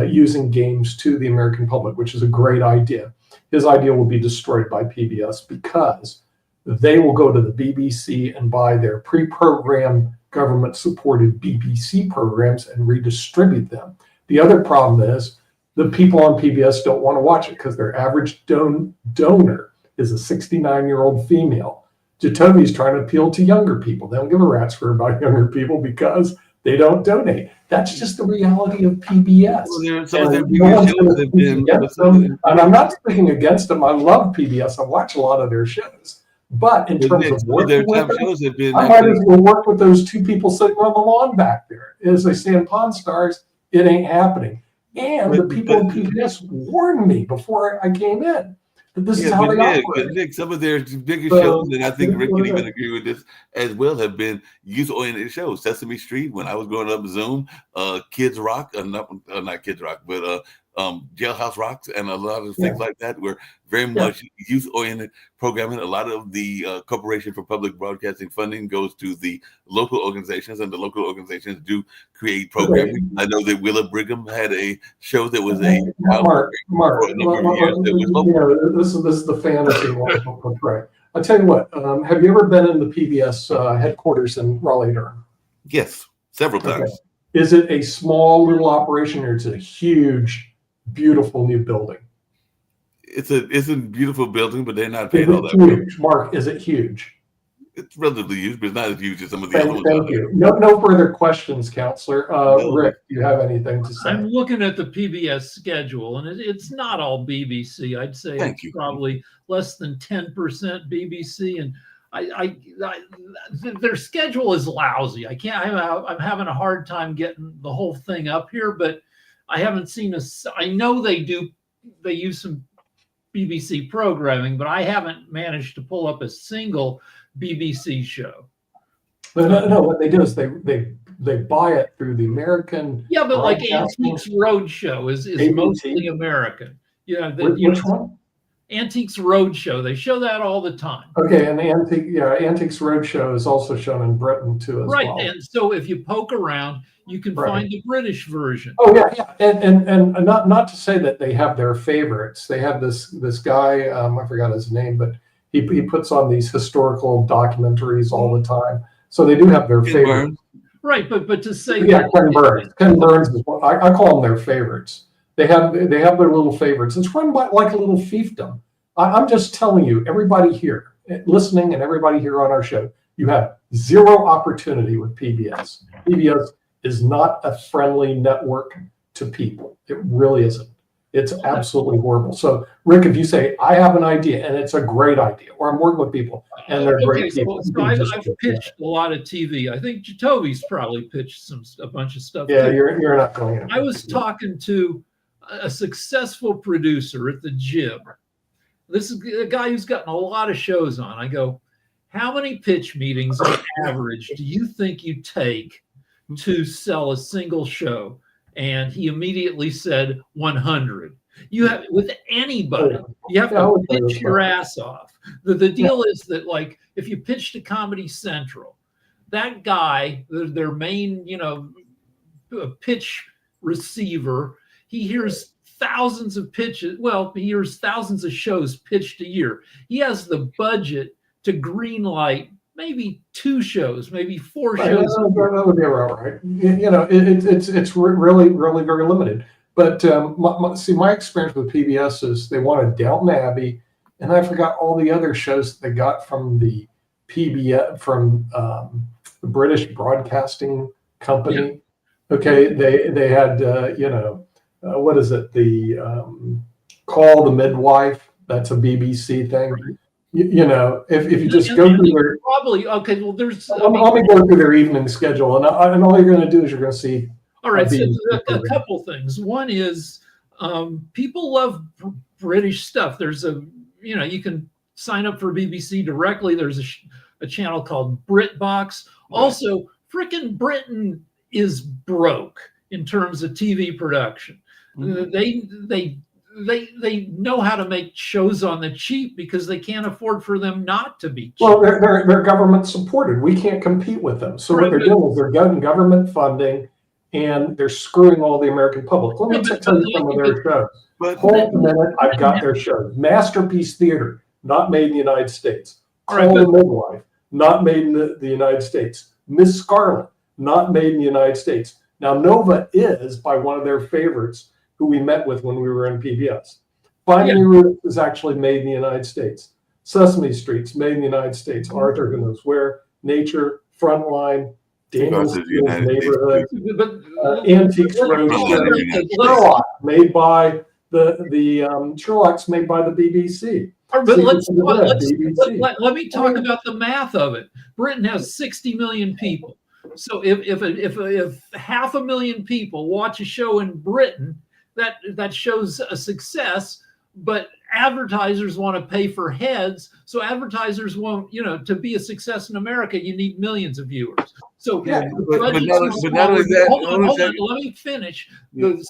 using games to the American public, which is a great idea, his idea will be destroyed by PBS because they will go to the BBC and buy their pre-programmed government-supported BBC programs and redistribute them. The other problem is the people on PBS don't want to watch it because their average donor is a 69-year-old female. Jatovy's trying to appeal to younger people. They don't give a rat's fur about younger people because they don't donate. That's just the reality of PBS. And I'm not speaking against them. I love PBS. I watch a lot of their shows. But in terms of working with them, I might as well work with those two people sitting on the lawn back there. As they say in Pawn Stars, it ain't happening. And the people in PBS warned me before I came in. But this is how they operate. But Nick, some of their biggest shows, and I think Rick can even agree with this as well, have been youth-oriented shows. Sesame Street, when I was growing up, Zoom, Kids Rock, not Kids Rock, but Jailhouse Rocks, and a lot of things like that were very much youth-oriented programming. A lot of the Corporation for Public Broadcasting funding goes to the local organizations, and the local organizations do create programming. I know that Willa Brigham had a show that was this is the fantasy one portray. I'll tell you what, have you ever been in the PBS headquarters in Raleigh-Durham? Yes, several times. Is it a small little operation, or is it a huge, beautiful new building? It's a beautiful building, but they're not paying all that. Huge, Mark, is it huge? It's relatively huge, but it's not as huge as some of the other ones. Thank you. No further questions, Counselor. Rick, do you have anything to say? I'm looking at the PBS schedule, and it's not all BBC. I'd say probably less than 10% BBC, and their schedule is lousy. I'm having a hard time getting the whole thing up here, but I haven't seen I know they use some BBC programming, but I haven't managed to pull up a single BBC show. But no, what they do is they buy it through the American. Yeah, but like Antiques Roadshow is mostly American. Which one? Antiques Roadshow. They show that all the time. Okay, and Antiques Roadshow is also shown in Britain too, as well. Right, and so if you poke around, you can find the British version. Oh yeah, and not to say that they have their favorites. They have this guy, I forgot his name, but he puts on these historical documentaries all the time. So they do have their favorites. Right, but to say Ken Burns. Ken Burns is what I call them their favorites. They have their little favorites. It's run by like a little fiefdom. I'm just telling you, everybody here listening and everybody here on our show, you have zero opportunity with PBS. PBS is not a friendly network to people. It really isn't. It's absolutely horrible. So, Rick, if you say, I have an idea and it's a great idea, or I'm working with people and they're great people. So I've pitched a lot of TV. I think Jatovy's probably pitched a bunch of stuff. Yeah, you're not going in. I was talking to a successful producer at the Jib. This is a guy who's gotten a lot of shows on. I go, how many pitch meetings on average do you think you take to sell a single show? And he immediately said 100. You have with anybody, you have to pitch your ass off. The deal is that, like, if you pitch to Comedy Central, that guy, their main, pitch receiver, he hears thousands of pitches. Well, he hears thousands of shows pitched a year. He has the budget to greenlight maybe 2 shows, maybe 4 shows. That would be about right. It's really, really very limited. But my experience with PBS is they wanted Downton Abbey, and I forgot all the other shows that they got from the PBS, from the British Broadcasting Company. Yeah. Okay, they had what is it? The Call the Midwife. That's a BBC thing. Right. If you just go through their probably okay. Well, there's let me go through their evening schedule, and all you're going to do is you're going to see. All right, so a couple things. One is people love British stuff. There's you can sign up for BBC directly. There's a channel called BritBox. Also, frickin' Britain is broke in terms of TV production. Mm-hmm. They know how to make shows on the cheap because they can't afford for them not to be cheap. Well, they're government supported. We can't compete with them. So what they're doing is they're getting government funding, and they're screwing all the American public. Let me tell you some of their shows. Hold a minute, I've got their shows. Masterpiece Theater, not made in the United States. Call the Midwife, not made in the United States. Miss Scarlet, not made in the United States. Now, Nova is by one of their favorites who we met with when we were in PBS. Finding Ruth is actually made in the United States. Sesame Street's made in the United States. Arthur Knows Where, Nature, Frontline, Daniel's Neighborhood, Antiques Roadshow, Sherlock, made by the Sherlock's made by the BBC. But let me talk about the math of it. Britain has 60 million people. So if 500,000 people watch a show in Britain, that shows a success. But advertisers want to pay for heads, so advertisers won't. To be a success in America, you need millions of viewers. So let me finish.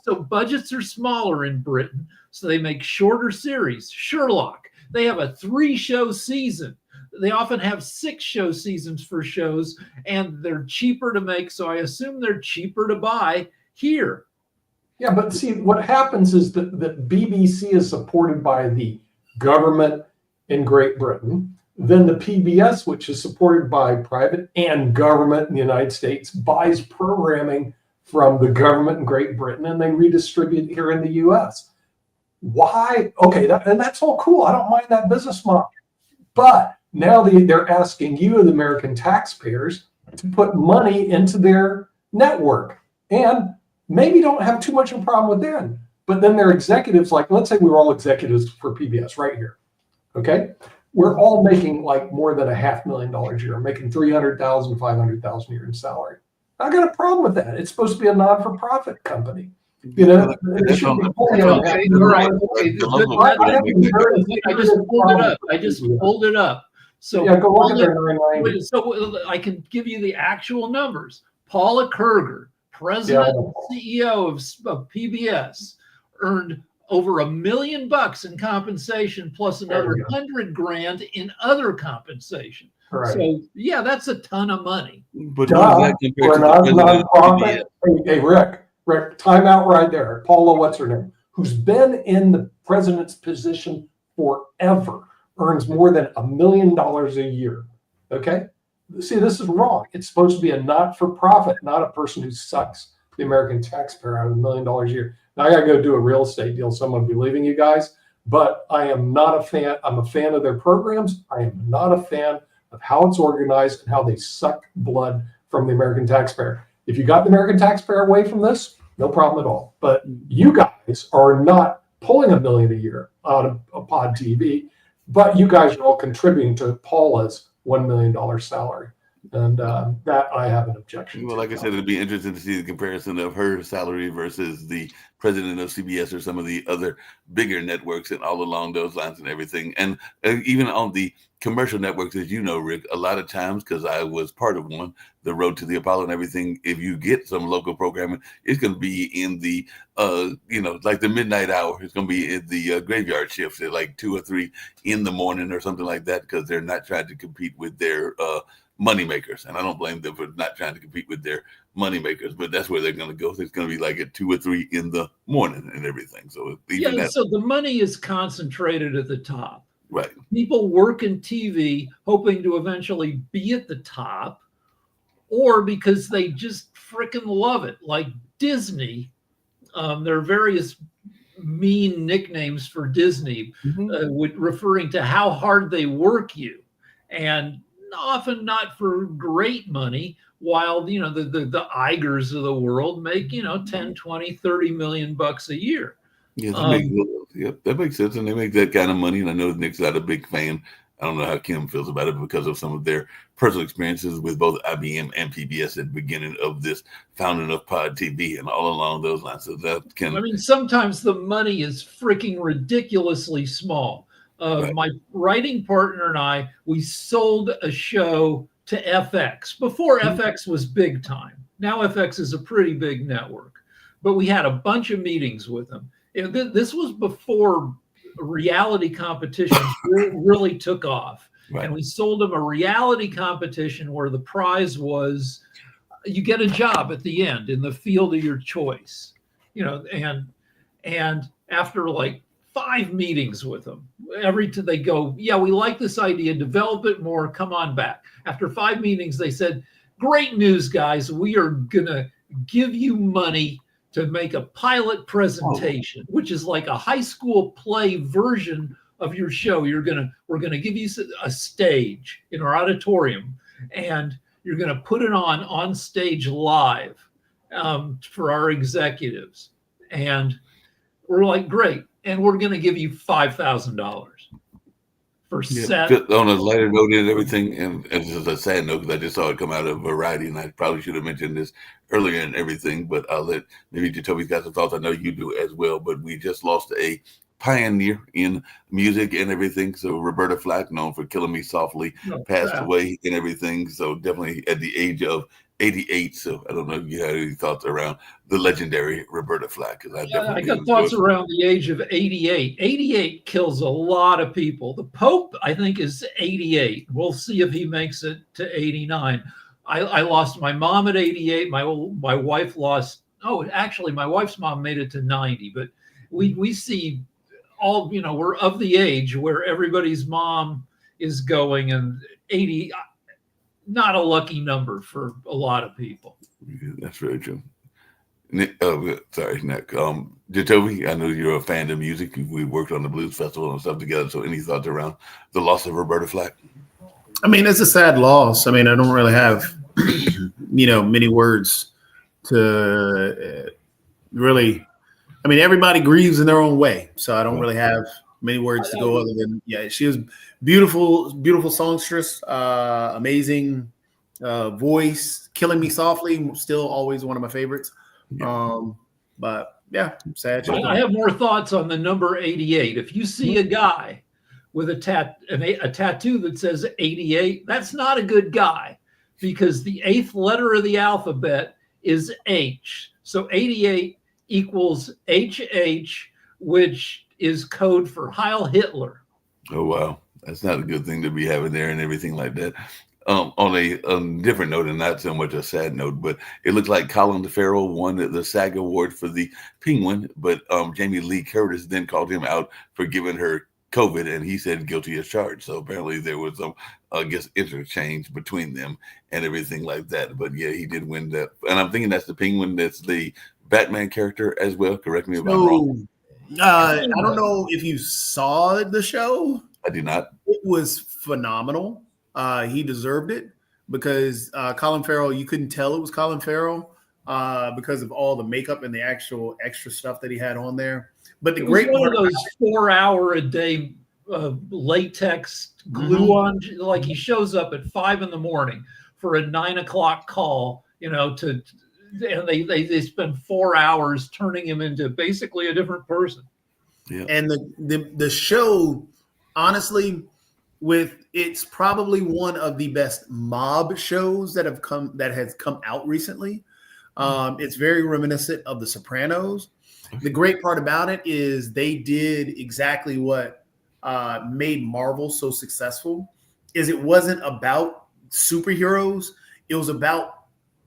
So budgets are smaller in Britain, so they make shorter series. Sherlock, they have a 3-show season. They often have 6-show seasons for shows, and they're cheaper to make. So I assume they're cheaper to buy here. Yeah, but see, what happens is that BBC is supported by the government in Great Britain. Then the PBS, which is supported by private and government in the United States, buys programming from the government in Great Britain, and they redistribute it here in the U.S. Why? Okay, and that's all cool. I don't mind that business model. But now they're asking you, the American taxpayers, to put money into their network. And maybe don't have too much of a problem with them. But then their executives, like, let's say we were all executives for PBS right here. Okay? We're all making like more than $500,000 a year, making $300,000, $500,000 a year in salary. I got a problem with that. It's supposed to be a non-for-profit company. I just pulled it up. So yeah, go look at their 990. So I can give you the actual numbers. Paula Kerger, president and CEO of PBS, earned over $1 million in compensation plus another $100,000 in other compensation. Right. So yeah, that's a ton of money. But for non-profit. Hey, Rick, time out right there. Paula, what's her name? Who's been in the president's position forever, earns more than $1 million a year. Okay? See, this is wrong. It's supposed to be a not-for-profit, not a person who sucks the American taxpayer out of $1 million a year. Now, I got to go do a real estate deal, so I'm going to be leaving you guys. But I am not a fan. I'm a fan of their programs. I am not a fan of how it's organized and how they suck blood from the American taxpayer. If you got the American taxpayer away from this, no problem at all. But you guys are not pulling $1 million a year out of a Pod TV, but you guys are all contributing to Paula's $1 million salary. And that I have an objection Well, to. like I said, it'd be interesting to see the comparison of her salary versus the president of CBS or some of the other bigger networks and all along those lines and everything. And even on the commercial networks, as you know, Rick, a lot of times, because I was part of one, the Road to the Apollo and everything, if you get some local programming, it's going to be in the, like the midnight hour. It's going to be in the graveyard shifts at like 2 or 3 in the morning or something like that, because they're not trying to compete with their money makers. And I don't blame them for not trying to compete with their money makers, but that's where they're going to go. It's going to be like at 2 or 3 in the morning and everything. So even so the money is concentrated at the top. Right. People work in TV hoping to eventually be at the top, or because they just freaking love it. Like Disney, there are various mean nicknames for Disney, referring to how hard they work you, and often not for great money, while the Igers of the world make 10, 20, 30 million bucks a year. Yeah, that makes sense. And they make that kind of money. And I know Nick's not a big fan. I don't know how Kim feels about it because of some of their personal experiences with both IBM and PBS at the beginning of this founding of Pod TV and all along those lines. So that can. I mean, sometimes the money is freaking ridiculously small. Right. My writing partner and I, we sold a show to FX before FX was big time. Now FX is a pretty big network, but we had a bunch of meetings with them. This was before reality competitions really took off. Right. And we sold them a reality competition where the prize was you get a job at the end in the field of your choice, and after like 5 meetings with them, they go, yeah, we like this idea, develop it more, come on back. After 5 meetings, they said, great news, guys, we are gonna give you money to make a pilot presentation, which is like a high school play version of your show. We're gonna give you a stage in our auditorium, and you're gonna put it on stage live for our executives. And we're like, great. And we're going to give you $5,000 for set. Just on a lighter note and everything, and just a sad note, because I just saw it come out of Variety, and I probably should have mentioned this earlier and everything, but I'll let maybe Jacoby's got some thoughts. I know you do as well, but we just lost a pioneer in music and everything. So Roberta Flack, known for Killing Me Softly, passed away and everything. So definitely at the age of 88. So I don't know if you had any thoughts around the legendary Roberta Flack. I got thoughts around the age of 88. 88 kills a lot of people. The Pope, I think, is 88. We'll see if he makes it to 89. I lost my mom at 88. My wife lost. Oh, actually, my wife's mom made it to 90. But we see all, we're of the age where everybody's mom is going, and 80. Not a lucky number for a lot of people. Yeah, that's very true. Nick, sorry, Nick. Jacoby, I know you're a fan of music. We worked on the Blues Festival and stuff together. So any thoughts around the loss of Roberta Flack? I mean, it's a sad loss. I mean, I don't really have, many words to really. I mean, everybody grieves in their own way. So I don't really have many words to go other than, she was beautiful, beautiful songstress, amazing voice, Killing Me Softly, still always one of my favorites. But yeah, sad. I have more thoughts on the number 88. If you see a guy with a tattoo that says 88, that's not a good guy, because the 8th letter of the alphabet is H. So 88 equals HH, which is code for Heil Hitler. Oh, wow. That's not a good thing to be having there and everything like that. On a different note, and not so much a sad note, but it looks like Colin Farrell won the SAG award for the Penguin, but Jamie Lee Curtis then called him out for giving her COVID, and he said guilty as charged. So apparently there was some, interchange between them and everything like that. But yeah, he did win that. And I'm thinking that's the Penguin. That's the Batman character as well. Correct me if I'm wrong. I don't know if you saw the show. I did not. It was phenomenal. He deserved it because Colin Farrell, you couldn't tell it was Colin Farrell because of all the makeup and the actual extra stuff that he had on there. But the great one of those 4-hour-a-day latex glue on, like he shows up at 5 a.m, for a 9 o'clock call, and they spend 4 hours turning him into basically a different person. Yeah. And the show, honestly, it's probably one of the best mob shows that has come out recently. It's very reminiscent of The Sopranos. The great part about it is they did exactly what made Marvel so successful. Is it wasn't about superheroes; it was about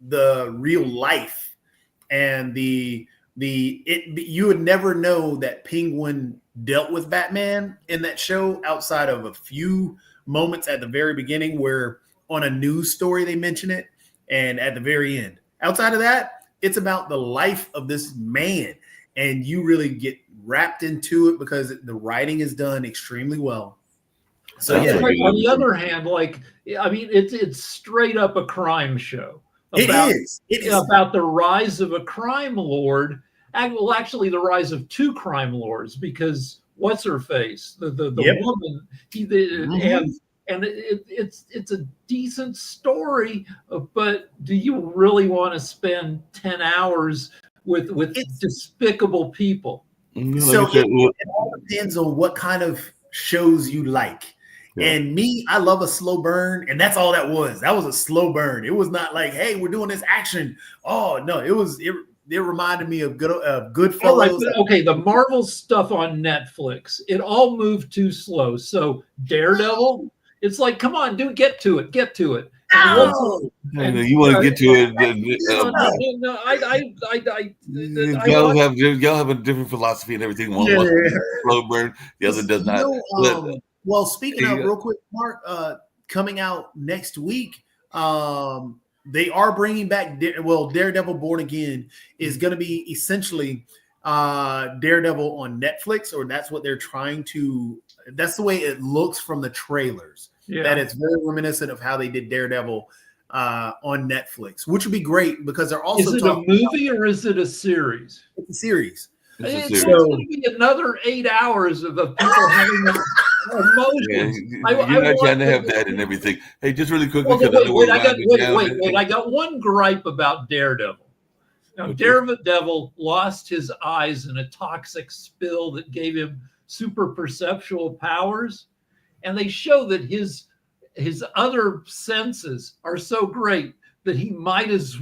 the real life, and you would never know that Penguin dealt with Batman in that show outside of a few moments at the very beginning where on a news story they mention it, and at the very end. Outside of that, it's about the life of this man, and you really get wrapped into it because the writing is done extremely well. So yeah. On the other hand, it's straight up a crime show. It is about the rise of a crime lord. Well, actually, the rise of two crime lords, because what's her face, the woman, and it's a decent story, but do you really want to spend 10 hours with despicable people? So it all depends on what kind of shows you like. Yeah. And me, I love a slow burn, and that's all that was. That was a slow burn. It was not like, hey, we're doing this action. Oh no, it reminded me of Goodfellas. All right, okay, the Marvel stuff on Netflix, it all moved too slow. So Daredevil, it's like, come on, dude, get to it. You want to get to it? Y'all have a different philosophy and everything. One slow burn, the other does not. Well, speaking of real quick, Mark, coming out next week, they are bringing back Daredevil Born Again is going to be essentially Daredevil on Netflix, or that's what they're trying to. That's the way it looks from the trailers. Yeah. That it's very reminiscent of how they did Daredevil on Netflix, which would be great because they're also. Is it a movie or is it a series? It's a series. It's going to be another 8 hours of people having emotions. Yeah, you're not trying to have that and everything. Hey, just really quickly. I got one gripe about Daredevil. Now, Daredevil lost his eyes in a toxic spill that gave him super perceptual powers, and they show that his other senses are so great that he might as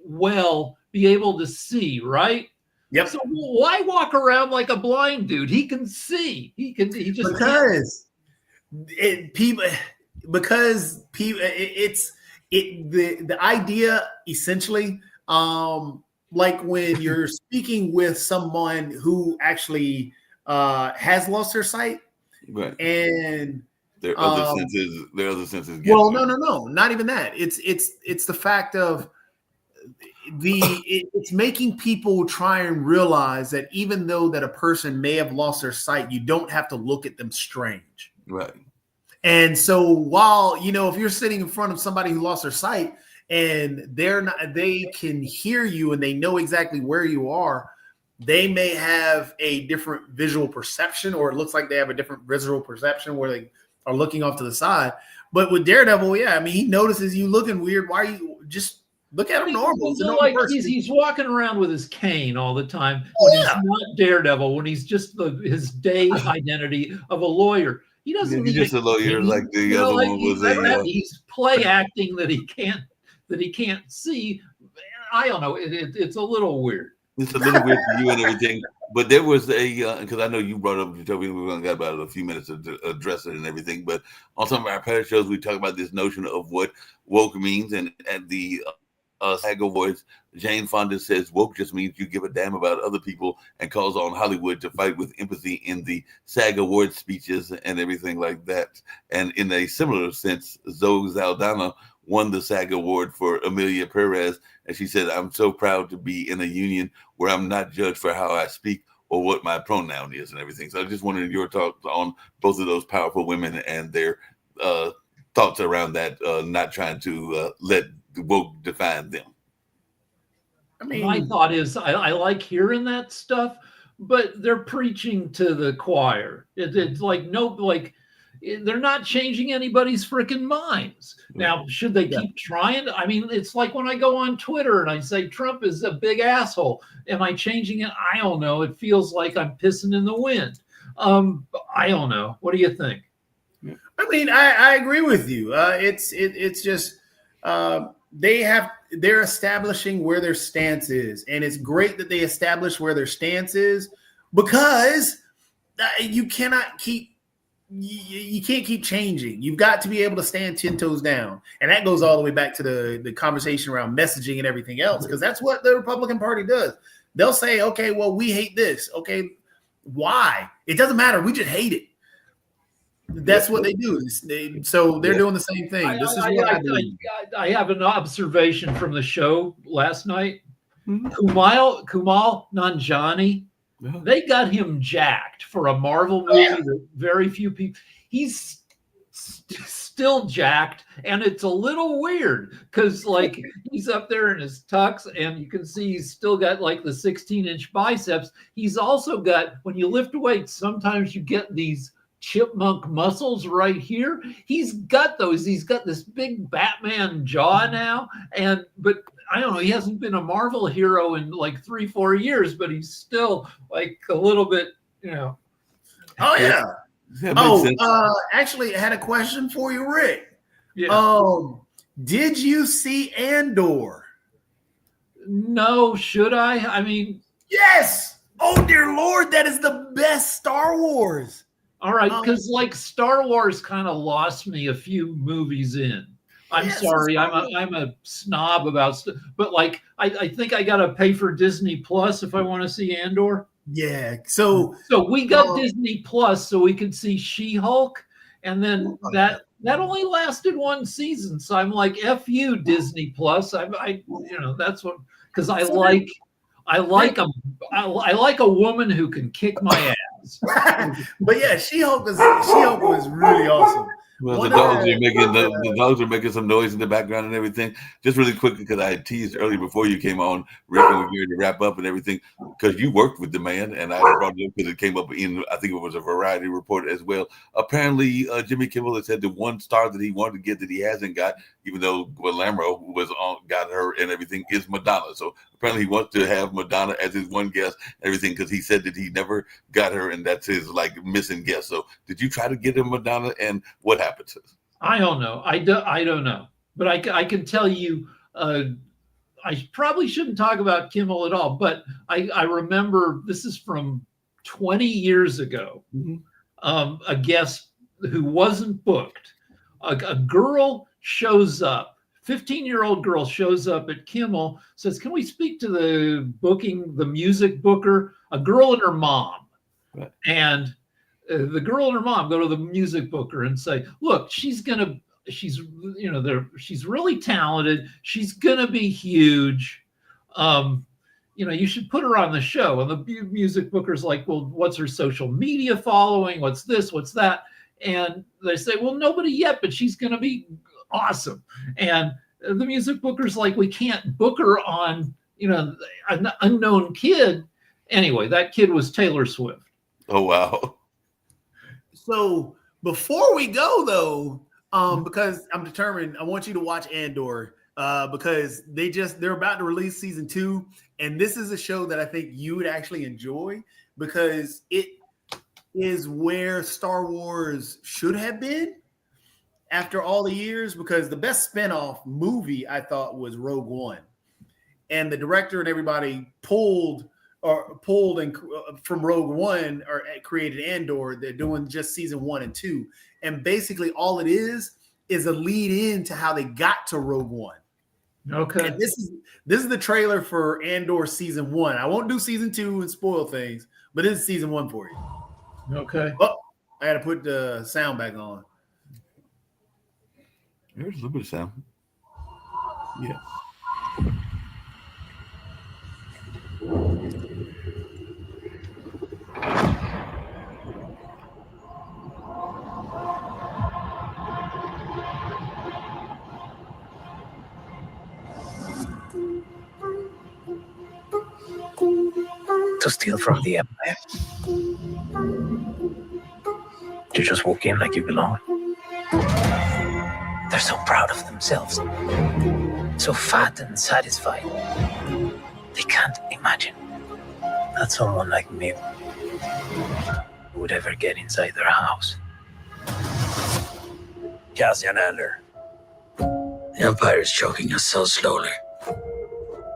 well be able to see, right? Yep. So why walk around like a blind dude? He can see. The idea essentially, like when you're speaking with someone who actually has lost their sight, right? And their other senses. Well, no, not even that. It's the fact of it's making people try and realize that even though that a person may have lost their sight, you don't have to look at them strange. Right. And so while, if you're sitting in front of somebody who lost their sight and they can hear you and they know exactly where you are, they may have a different visual perception, or it looks like they have a different visual perception where they are looking off to the side. But with Daredevil, he notices you looking weird. Why are you just look at him normal? He's walking around with his cane all the time when he's not Daredevil, when he's just his day identity of a lawyer. He doesn't need just a lawyer like the other one was. He's play acting that he can't see. I don't know. It's a little weird. It's a little weird for you and everything. But there was because I know you brought up, you told me we only got about a few minutes to address it and everything. But on some of our past shows, we talk about this notion of what woke means, and the SAG Awards, Jane Fonda says woke just means you give a damn about other people, and calls on Hollywood to fight with empathy in the SAG Awards speeches and everything like that. And in a similar sense, Zoe Saldana won the SAG Award for Emilia Perez, and she said, "I'm so proud to be in a union where I'm not judged for how I speak or what my pronoun is," and everything. So I just wanted your thoughts on both of those powerful women and their thoughts around that, not trying to let woke define them. I mean, my thought is I like hearing that stuff, but they're preaching to the choir. It's like they're not changing anybody's freaking minds. Now, should they keep trying? I mean, it's like when I go on Twitter and I say Trump is a big asshole. Am I changing it? I don't know. It feels like I'm pissing in the wind. I don't know. What do you think? I mean, I agree with you. It's just they're establishing where their stance is, and it's great that they establish where their stance is, because you can't keep changing. You've got to be able to stand 10 toes down, and that goes all the way back to the conversation around messaging and everything else, because that's what the Republican Party does. They'll say, okay, well, we hate this. Okay, why? It doesn't matter. We just hate it. That's what they do. So they're doing the same thing. I have an observation from the show last night. Kumail Nanjiani, they got him jacked for a Marvel movie that very few people. He's still jacked, and it's a little weird because like he's up there in his tux, and you can see he's still got like the 16-inch biceps. He's also got, when you lift weights, sometimes you get these chipmunk muscles right here. He's got those. He's got this big Batman jaw now, but I don't know, he hasn't been a Marvel hero in like 3-4 years, but he's still like a little bit, Oh yeah. Actually, I had a question for you, Rick. Did you see Andor? No. Should I? I mean, yes. Oh dear Lord, that is the best Star Wars. All right, because like Star Wars kind of lost me a few movies in. I'm sorry, I'm a snob about stuff, but like I think I gotta pay for Disney Plus if I want to see Andor. Yeah, so we got Disney Plus so we could see She-Hulk, and then that only lasted one season. So I'm like, F you, Disney Plus. I that's what, because I like a woman who can kick my ass. But yeah, She-Hulk was really awesome. Well, the dogs are making some noise in the background and everything. Just really quickly, because I had teased earlier before you came on, Rick, and we're here to wrap up and everything, because you worked with the man, and I brought it up because it came up in, I think it was a Variety report as well. Apparently, Jimmy Kimmel has said the one star that he wanted to get that he hasn't got, even though Lamro got her and everything, is Madonna. So apparently he wants to have Madonna as his one guest, everything, because he said that he never got her, and that's his like missing guest. So did you try to get him Madonna, and what happened? I don't know. I don't know, but I can tell you. I probably shouldn't talk about Kimmel at all, but I remember, this is from 20 years ago. A guest who wasn't booked. A girl shows up. 15-year-old girl shows up at Kimmel, says, "Can we speak to the music booker?" A girl and her mom, right. And the girl and her mom go to the music booker and say, "Look, she's really talented. She's gonna be huge. You should put her on the show." And the music booker's like, "Well, what's her social media following? What's this? What's that?" And they say, "Well, nobody yet, but she's gonna be awesome." And the music booker's like, "We can't book her on, an unknown kid." Anyway, that kid was Taylor Swift. Oh wow. So before we go though, because I'm determined, I want you to watch Andor, because they're about to release season 2, and this is a show that I think you would actually enjoy, because it is where Star Wars should have been after all the years, because the best spinoff movie I thought was Rogue One, and the director and everybody pulled from Rogue One or created Andor. They're doing just season 1 and 2, and basically all it is a lead in to how they got to Rogue One. Okay, and this is the trailer for Andor season 1. I won't do season 2 and spoil things, but this is season 1 for you. Okay. Oh, I had to put the sound back on. There's a little bit of sound. Yeah. To steal from the Empire. to just walk in like you belong. They're so proud of themselves, so fat and satisfied. They can't imagine that someone like me would ever get inside their house. Cassian Andor, the Empire is choking us so slowly.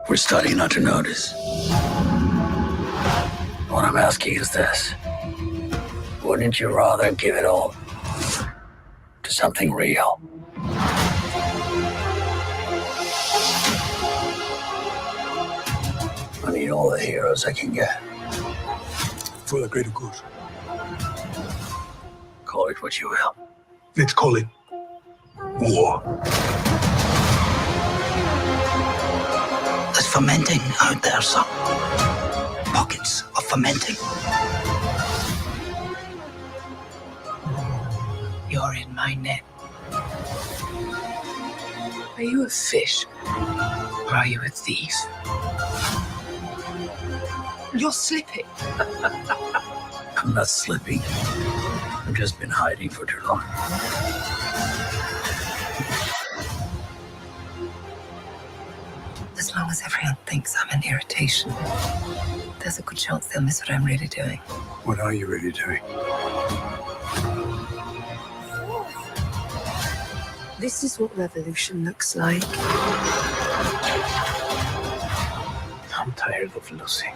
We're starting not to notice. What I'm asking is this. Wouldn't you rather give it all to something real? I need all the heroes I can get. For the greater good. Call it what you will. Let's call it war. There's fermenting out there, son. Pockets of fermenting. You're in my net. Are you a fish? Or are you a thief? You're slipping. I'm not slipping. I've just been hiding for too long. As long as everyone thinks I'm an irritation, there's a good chance they'll miss what I'm really doing. What are you really doing? This is what revolution looks like. I'm tired of losing.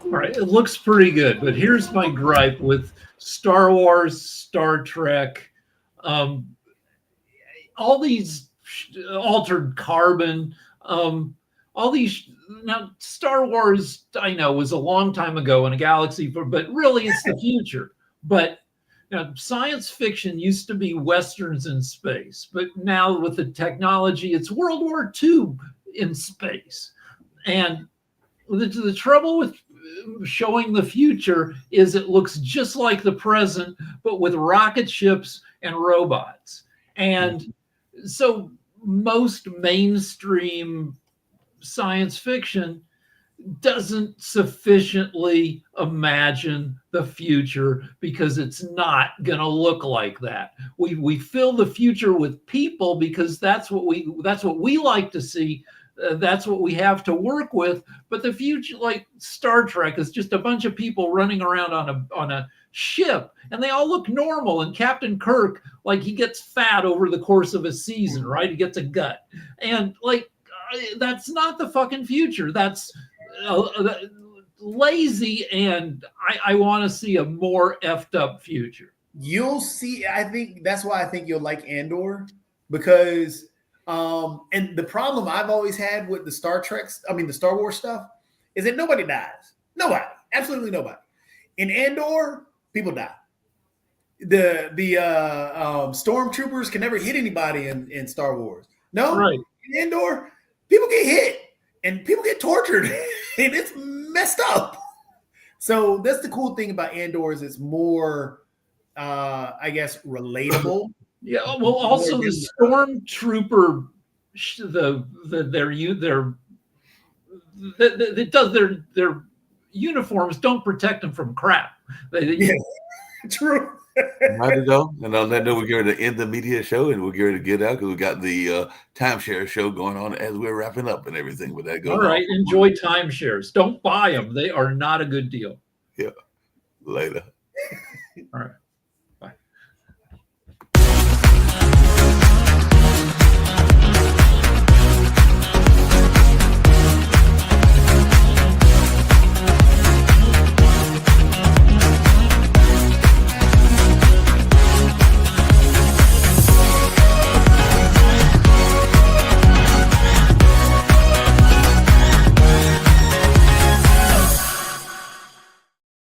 All right, it looks pretty good, but here's my gripe with Star Wars, Star Trek, all these altered carbon, all these. Now, Star Wars, I know, was a long time ago in a galaxy, but really it's the future. But science fiction used to be Westerns in space, but now with the technology, it's World War II in space. And the trouble with showing the future is it looks just like the present, but with rocket ships and robots. And so most mainstream science fiction doesn't sufficiently imagine the future because it's not going to look like that. We fill the future with people because that's what we like to see. That's what we have to work with. But the future, like Star Trek, is just a bunch of people running around on a ship, and they all look normal. And Captain Kirk, like, he gets fat over the course of a season, right? He gets a gut, and like that's not the fucking future. That's lazy, and I want to see a more effed up future. You'll see. I think that's why I think you'll like Andor, because and the problem I've always had with the Star Wars stuff is that nobody dies. Nobody, absolutely nobody. In Andor, people die. The stormtroopers can never hit anybody in Star Wars. No, right. In Andor, people get hit and people get tortured, and it's messed up. So that's the cool thing about Andor is it's more, I guess, relatable. Yeah. Well, also the stormtrooper, their uniforms don't protect them from crap. Yeah, true. Right to go. And on that note, we're going to end the media show, and we're going to get out because we got the timeshare show going on as we're wrapping up and everything with that going on. All right, enjoy timeshares. Don't buy them; they are not a good deal. Yeah. Later. All right.